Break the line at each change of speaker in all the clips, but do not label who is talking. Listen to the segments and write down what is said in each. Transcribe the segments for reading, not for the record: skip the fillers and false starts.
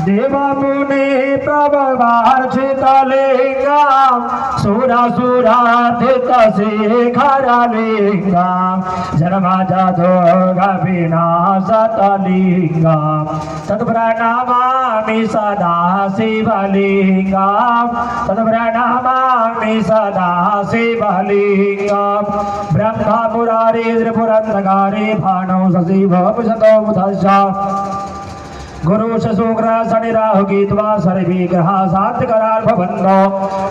देवमुनि प्रभवार्चितलिंगा सुरासुरार्थित शेखरलिंगा जन्मजोगविनाशतलिंगा तत्प्रणमामि सदा शिवलिंगा तत्प्रणमामि सदा शिवलिंगा ब्रह्मा मुरारी त्रिपुरंधकारी भानौ शशिभ पुषतो बुधश्च गुरु शुक्र शनि राहु केतवा सर्वे ग्रहा सात्विकराल भवन्तो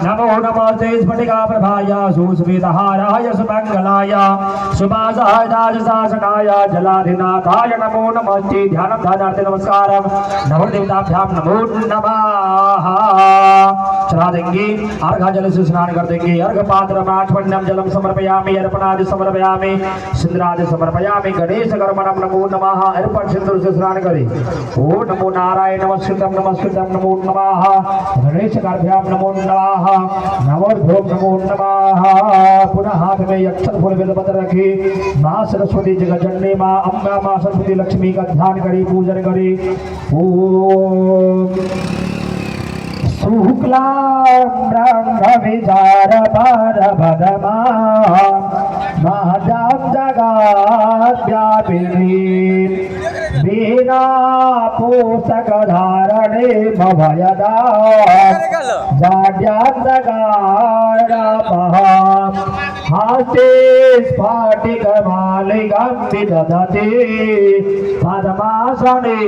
नमो नमस्ते स्फटिका प्रभाय सुस्मितहाराय सुमंगलाय सुभासाय शासनाय जलाधिनाथाय नमो नमस्ते ध्यानं ध्यानार्थे नमस्कारम नमो देवताभ्याम नमो नमः। चला देंगे अर्घ जल से स्नान कर देंगे। अर्घ पात्र में आचमन्यम जलम समर्पयामि अर्पणादि समर्पयामि सिंदूरादि समर्पयामि गणेश कर्मणम नमो नमः। अर्पण सिंदूर से स्नान करें। ओम नमो नारायण नमस्कृतम नमो नमः। गणेश कार्भ्याम नमो नमः। नवोर्ध्वं नमो नमः। पुनः हाथ में अक्षत फूल बेलपत्र रखी माँ सरस्वती जगजननी माँ अम्बा माँ सरस्वती लक्ष्मी का ध्यान करी पूजन करी। ओम शुक्लाम्बरविचारपरभदमा महजां जगद्व्यापिनी वीणा पोषकधारणे भवयदा जाड्यान्तकारपः हास्ते स्फाटिकमालिकां विदधति पद्मासने